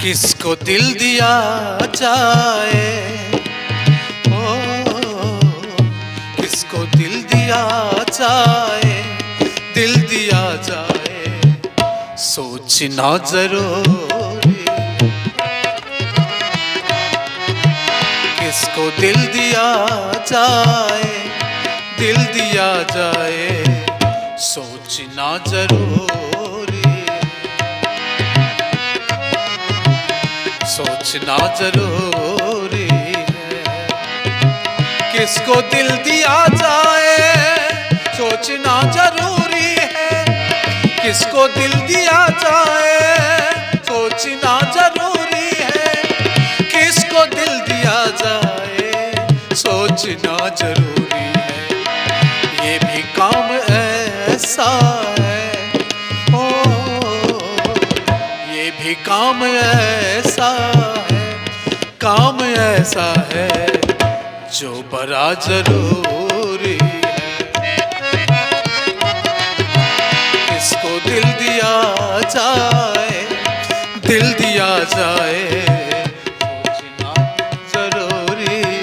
किसको दिल दिया जाए, ओ किसको दिल दिया जाए, दिल दिया जाए सोचना जरूरी। किसको दिल दिया जाए, दिल दिया जाए सोचना जरूरी। सोचना जरूरी है। किसको दिल दिया जाए सोचना जरूरी है। किसको दिल दिया जाए सोचना जरूरी है। किसको दिल दिया जाए सोचना जरूरी है। ये भी काम ऐसा है, ओ ये भी काम ऐसा है, काम ऐसा है जो बड़ा जरूरी है। किसको दिल दिया जाए, दिल दिया जाए सोचना जरूरी है।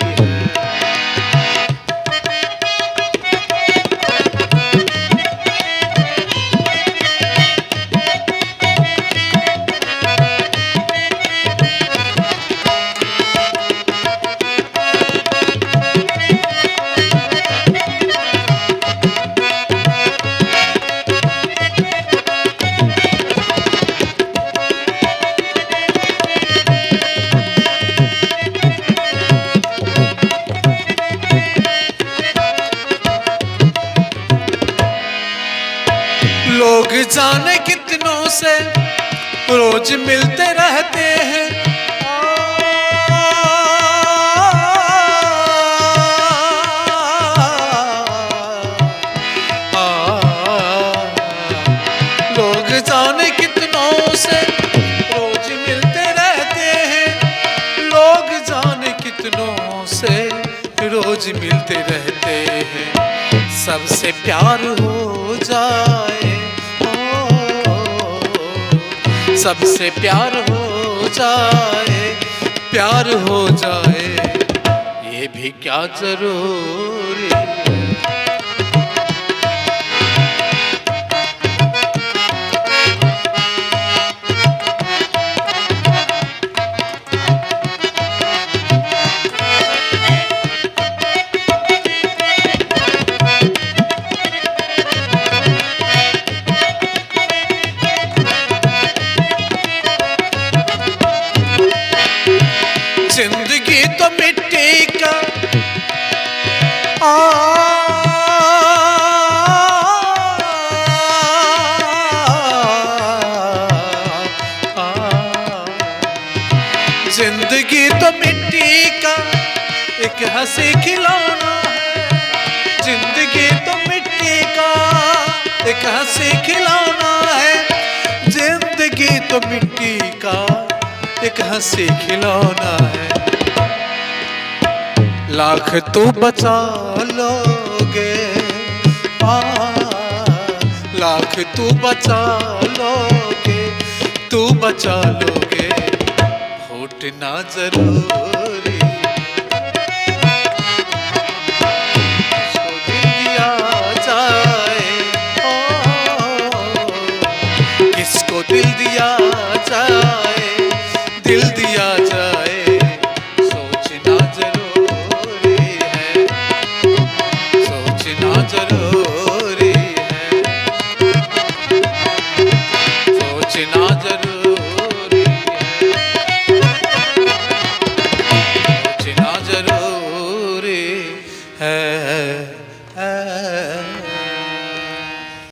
लोग जाने कितनों से रोज मिलते रहते हैं। लोग जाने कितनों से रोज मिलते रहते हैं। लोग जाने कितनों से रोज मिलते रहते हैं। सबसे प्यार हो जाए, सबसे प्यार हो जाए, प्यार हो जाए ये भी क्या जरूरी है। जिंदगी तो मिट्टी का जिंदगी तो मिट्टी का एक हंसी खिलौना है। जिंदगी तो मिट्टी का एक हंसी खिलौना है। जिंदगी तो मिट्टी का एक हंसी खिलौना है। लाख तू बचा लोगे, लाख तू बचा लोगे, तू बचा लोगे फूटना जरूरी। किसको दिल दिया जाए, किसको दिल दिया जाए, दिल दिया जाए सोचना जरूरी है। सोचना जरूर